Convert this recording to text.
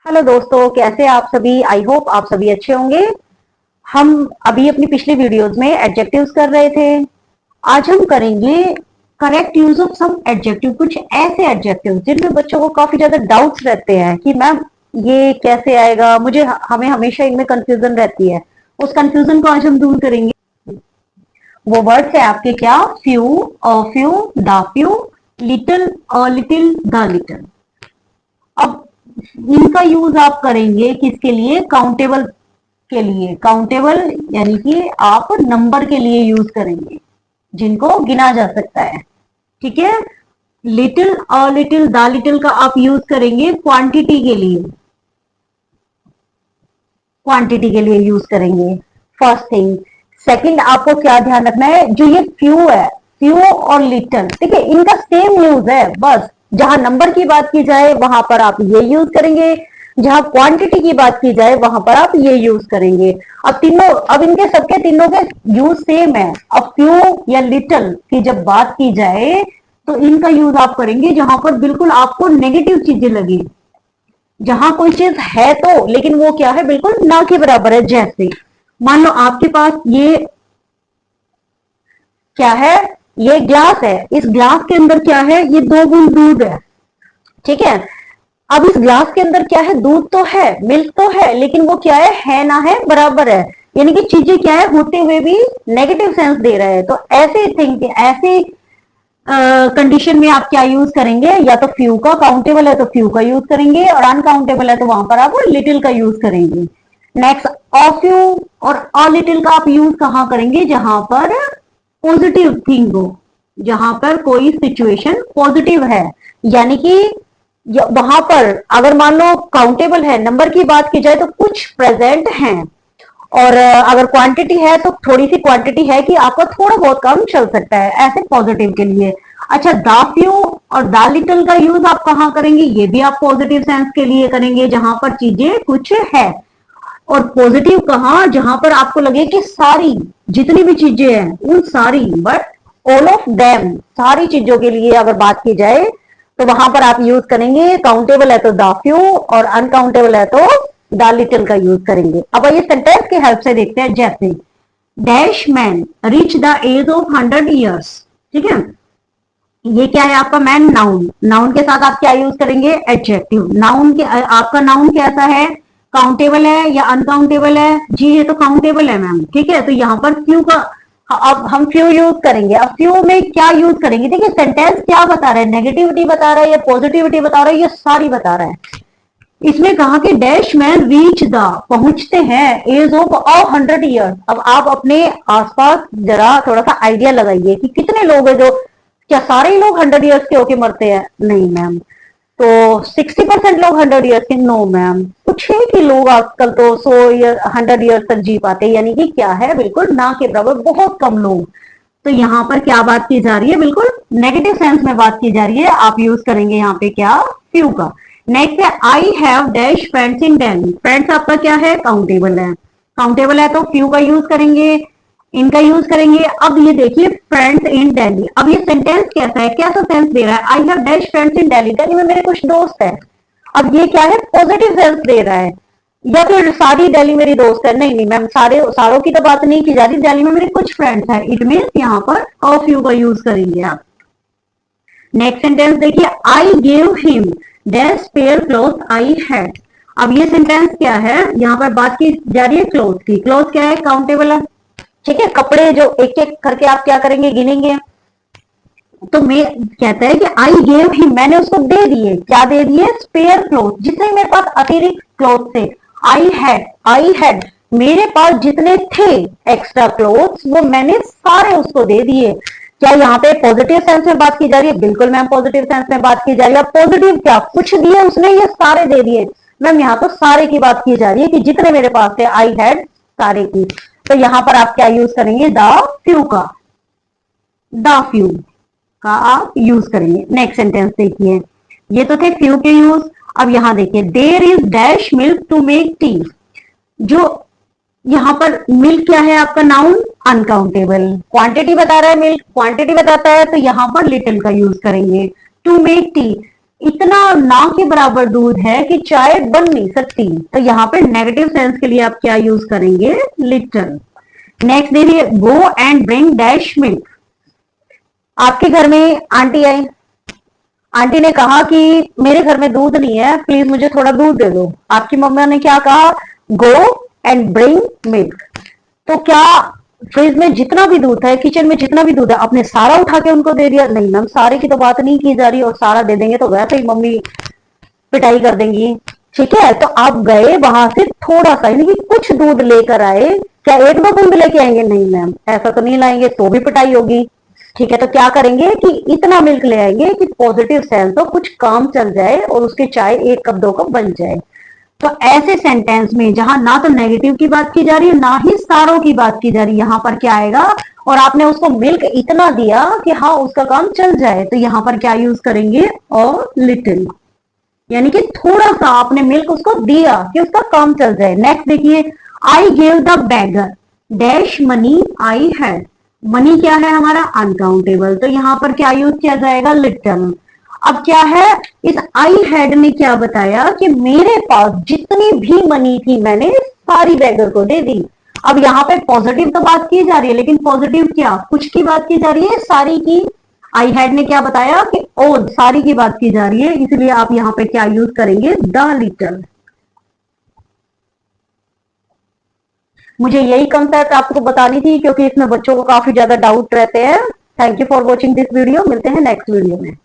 Hello दोस्तों, कैसे आप सभी। आई होप आप सभी अच्छे होंगे। हम अभी अपनी पिछली वीडियोस में एडजेक्टिव्स कर रहे थे। आज हम करेंगे correct use of some adjective, कुछ ऐसे एडजेक्टिव जिनमें बच्चों को काफी ज्यादा डाउट्स रहते हैं कि मैम ये कैसे आएगा, हमें हमेशा इनमें कंफ्यूजन रहती है। उस कंफ्यूजन को आज हम दूर करेंगे। वो वर्ड्स है आपके क्या, few, a few, the few, little, a little, the little. अब इनका यूज आप करेंगे किसके लिए, काउंटेबल के लिए। काउंटेबल यानी कि आप नंबर के लिए यूज करेंगे, जिनको गिना जा सकता है। ठीक है। Little, a little, the little का आप यूज करेंगे क्वांटिटी के लिए। क्वांटिटी के लिए यूज करेंगे, फर्स्ट थिंग। सेकंड, आपको क्या ध्यान रखना है, जो ये फ्यू है, फ्यू और लिटिल, ठीक है, इनका सेम यूज है। बस जहां नंबर की बात की जाए वहां पर आप ये यूज करेंगे, जहां क्वांटिटी की बात की जाए वहां पर आप ये यूज करेंगे। अब इनके सबके तीनों के यूज सेम है। अब फ्यू या लिटिल की जब बात की जाए तो इनका यूज आप करेंगे जहां पर बिल्कुल आपको नेगेटिव चीजें लगी, जहां कोई चीज है तो लेकिन वो क्या है, बिल्कुल ना के बराबर है। जैसे मान लो आपके पास ये क्या है, ये ग्लास है, इस ग्लास के अंदर क्या है, ये 2 बूंद दूध है। ठीक है। अब इस ग्लास के अंदर क्या है, दूध तो है, मिल्क तो है, लेकिन वो क्या है ना है, बराबर है। यानी कि चीजें क्या है, होते हुए भी नेगेटिव सेंस दे रहा है। तो ऐसे थिंक, ऐसे कंडीशन में आप क्या यूज करेंगे, या तो फ्यू का, काउंटेबल है तो फ्यू का यूज करेंगे, और अनकाउंटेबल है तो वहां पर आप लिटिल का यूज करेंगे। नेक्स्ट, अ फ्यू और अ लिटिल का आप यूज कहां करेंगे, जहां पर पॉजिटिव थिंग हो, जहां पर कोई सिचुएशन पॉजिटिव है। यानी कि वहां पर अगर मान लो काउंटेबल है, नंबर की बात की जाए तो कुछ प्रेजेंट है, और अगर क्वांटिटी है तो थोड़ी सी क्वांटिटी है कि आपका थोड़ा बहुत कम चल सकता है, ऐसे पॉजिटिव के लिए। अच्छा, द फ्यू और द लिटिल का यूज आप कहां करेंगे, ये भी आप पॉजिटिव सेंस के लिए करेंगे, जहां पर चीजें कुछ है। और पॉजिटिव कहां, जहां पर आपको लगे कि सारी जितनी भी चीजें हैं उन सारी, बट ऑल ऑफ देम, सारी चीजों के लिए अगर बात की जाए तो वहां पर आप यूज करेंगे, काउंटेबल है तो द फ्यू और अनकाउंटेबल है तो द लिटिल का यूज करेंगे। अब ये सेंटेंस की हेल्प से देखते हैं। जैसे dash man reach the age of 100 years. ठीक है, ये क्या है आपका मैन, नाउन। नाउन के साथ आप क्या यूज करेंगे, एडजेक्टिव। नाउन के आपका नाउन कैसा है, काउंटेबल है या अनकाउंटेबल है, जी ये तो काउंटेबल है मैम। ठीक है, तो यहाँ पर फ्यू का, अब हम फ्यू यूज करेंगे। अब फ्यू में क्या यूज करेंगे, देखिए सेंटेंस क्या बता रहा है, नेगेटिविटी बता रहा है या पॉजिटिविटी बता रहा है, ये सारी बता रहा है। इसमें कहा कि डैश मैन रीच द, पहुंचते हैं, एज ऑफ 100 ईयर। अब आप अपने आसपास जरा थोड़ा सा आइडिया लगाइए कि कितने लोग हैं जो, क्या सारे ही लोग 100 ईयर्स के होके मरते हैं, नहीं मैम। तो 60% लोग 100 ईयर्स के, नो मैम। कुछ है कि लोग आजकल तो 100 ईयर 100 ईयर्स तक जी पाते, यानी कि क्या है, बिल्कुल ना के बराबर, बहुत कम लोग। तो यहाँ पर क्या बात की जा रही है, बिल्कुल नेगेटिव सेंस में बात की जा रही है। आप यूज करेंगे यहाँ पे क्या, फ्यू का। नेक्स्ट है I have dash friends in Delhi. Friends आपका क्या है, काउंटेबल है। काउंटेबल है तो फ्यू का यूज करेंगे, इनका यूज करेंगे। अब ये देखिए फ्रेंड्स इन दिल्ली, अब ये सेंटेंस कैसा है, कैसा सेंस दे रहा है, आई हैव डैश फ्रेंड्स इन दिल्ली, दिल्ली में मेरे कुछ दोस्त है। अब ये क्या है, पॉजिटिव सेंस दे रहा है। या फिर सारी दिल्ली मेरी दोस्त है, नहीं नहीं मैम, सारों की तो बात नहीं की जा रही, दिल्ली में मेरे कुछ फ्रेंड्स हैं। इट मीन यहाँ पर अ फ्यू का यूज करेंगे आप। नेक्स्ट सेंटेंस देखिए, I gave him dash pair cloth I had. अब ये सेंटेंस क्या है, यहाँ पर बात की जा रही है क्लोथ की। क्लोथ क्या है, काउंटेबल है। ठीक है, कपड़े जो एक एक करके आप क्या करेंगे, गिनेंगे। तो मैं कहता है कि आई गेव हिम, मैंने उसको दे दिए, क्या दे दिए, स्पेयर क्लोथ, जितने मेरे पास अतिरिक्त क्लोथ थे। आई हैड मेरे पास जितने थे एक्स्ट्रा क्लोथ्स, वो मैंने सारे उसको दे दिए। क्या यहाँ पे पॉजिटिव सेंस में बात की जा रही है, बिल्कुल मैम पॉजिटिव सेंस में बात की जा रही है। पॉजिटिव क्या, कुछ दिए उसने या सारे दे दिए, मैम यहाँ तो सारे की बात की जा रही है कि जितने मेरे पास थे, आई हैड सारे की। तो यहाँ पर आप क्या यूज करेंगे, द फ्यू का, द फ्यू का आप यूज करेंगे। नेक्स्ट सेंटेंस देखिए, ये तो थे फ्यू के यूज। अब यहां देखिए, there is dash milk to make tea. जो यहां पर मिल्क क्या है आपका, नाउन, अनकाउंटेबल। क्वांटिटी बता रहा है, मिल्क क्वांटिटी बताता है, तो यहां पर लिटिल का यूज करेंगे। टू मेक टी, इतना ना के बराबर दूध है कि चाय बन नहीं सकती, तो यहाँ पे नेगेटिव सेंस के लिए आप क्या यूज करेंगे, लिटिल। नेक्स्ट देखिए, go and bring dash milk. आपके घर में आंटी आई, आंटी ने कहा कि मेरे घर में दूध नहीं है, प्लीज मुझे थोड़ा दूध दे दो। आपकी मम्मा ने क्या कहा, गो एंड ब्रिंग मिल्क। तो क्या फ्रिज में जितना भी दूध है, किचन में जितना भी दूध है, आपने सारा उठा के उनको दे दिया? नहीं मैम, सारे की तो बात नहीं की जा रही, और सारा दे देंगे तो वैसे ही मम्मी पिटाई कर देंगी। ठीक है, तो आप गए वहां से थोड़ा सा, यानी कि कुछ दूध लेकर आए। क्या एक दो बूंद लेके आएंगे? नहीं मैम, ऐसा तो नहीं लाएंगे, तो भी पिटाई होगी। ठीक है, तो क्या करेंगे कि इतना मिल्क ले आएंगे कि पॉजिटिव सेंस हो, कुछ काम चल जाए और उसके चाय 1 कप 2 कप बन जाए। तो ऐसे सेंटेंस में जहां ना तो नेगेटिव की बात की जा रही है, ना ही सारों की बात की जा रही है, यहां पर क्या आएगा, और आपने उसको मिल्क इतना दिया कि हाँ उसका काम चल जाए, तो यहां पर क्या यूज करेंगे, और लिटिल। यानी कि थोड़ा सा आपने मिल्क उसको दिया कि उसका काम चल जाए। नेक्स्ट देखिए, I gave the bagger dash money I had. Money क्या है हमारा, अनकाउंटेबल, तो यहां पर क्या यूज किया जाएगा, लिटिल। अब क्या है, इस आई हैड ने क्या बताया कि मेरे पास जितनी भी मनी थी मैंने सारी बैगर को दे दी। अब यहाँ पे पॉजिटिव तो बात की जा रही है, लेकिन पॉजिटिव क्या, कुछ की बात की जा रही है, सारी की। आई हैड ने क्या बताया कि ओ सारी की बात की जा रही है, इसलिए आप यहाँ पे क्या यूज करेंगे, द लिटल। मुझे यही कंसेप्ट आपको बतानी थी, क्योंकि इसमें बच्चों को काफी ज्यादा डाउट रहते हैं। Thank you for watching this video, मिलते हैं नेक्स्ट वीडियो में।